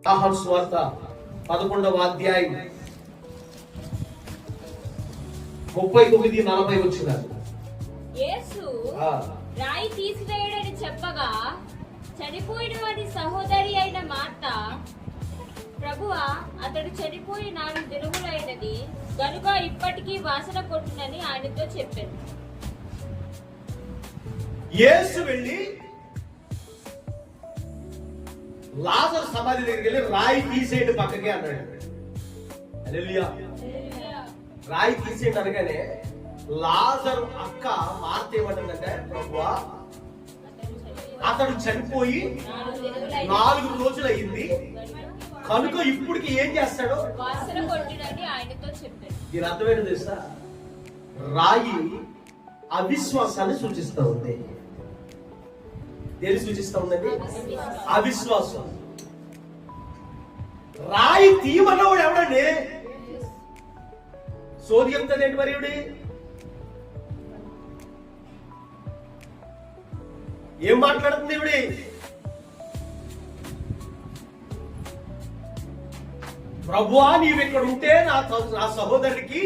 యోహాను సువార్త 11వ అధ్యాయం 39-40 వచ్చినారు. యేసు రాయి తీసివేయడని చెప్పగా చనిపోయిన వాడి సహోదరి అయిన మార్త, ప్రభువా, అతడు చనిపోయి 4 దినములైనది గనుక ఇప్పటికీ వాసన కొట్టునని ఆయనతో చెప్పాను. యేసు వెళ్ళి లాజరు సమాధి దగ్గరికి వెళ్ళి రాయి తీసేయండి పక్కకి అన్నాడు. హల్లెలూయా. రాయి తీసేయండి అనగానే లాజరు అక్క మార్త ఏమంటుందంటే, ప్రభువా, అతడు చనిపోయి 4 రోజులు అయింది కనుక ఇప్పటికి ఏం చేస్తాడు, వాసన కొట్టునని ఆయనతో చెప్పాను. దీని అర్థమేంటో తెలుసా? రాయి అవిశ్వాసాన్ని సూచిస్తా ఉంది. దేని సూచిస్తా ఉందండి? అవిశ్వాసం. రాయి తీయమన్నవాడు ఎవడండి? సోది చెప్తాదేంటి మరి ఇవిడి? ఏం మాట్లాడుతుంది ఇవిడి? ప్రభువా, నీవు ఇక్కడ ఉంటే నా సహోదరుడికి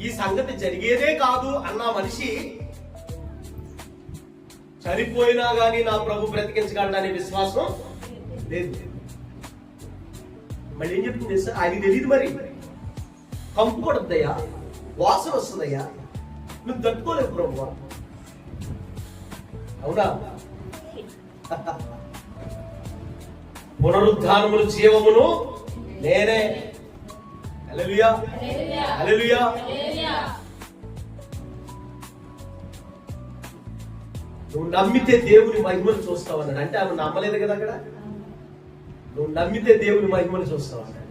ఈ సంగతి జరిగేదే కాదు అన్న మనిషి చనిపోయినా గానీ నా ప్రభు బ్రతికించగలడనే విశ్వాసం లేదు. మళ్ళీ ఏం చెప్తుంది సార్? ఆయన తెలియదు మరి. కంపు కొడుతుందయ్యా, వాసన వస్తుందయ్యా, నువ్వు తట్టుకోలేవు ప్రభు. అవునా? పునరుద్ధానములు జీవమును నేనే. హల్లెలూయా, హల్లెలూయా. నువ్వు నమ్మితే దేవుని మహిమను చూస్తావు అన్నాడు. అంటే ఆమె నమ్మలేదు కదా అక్కడ. నువ్వు నమ్మితే దేవుని మహిమను చూస్తావు అన్నాడు.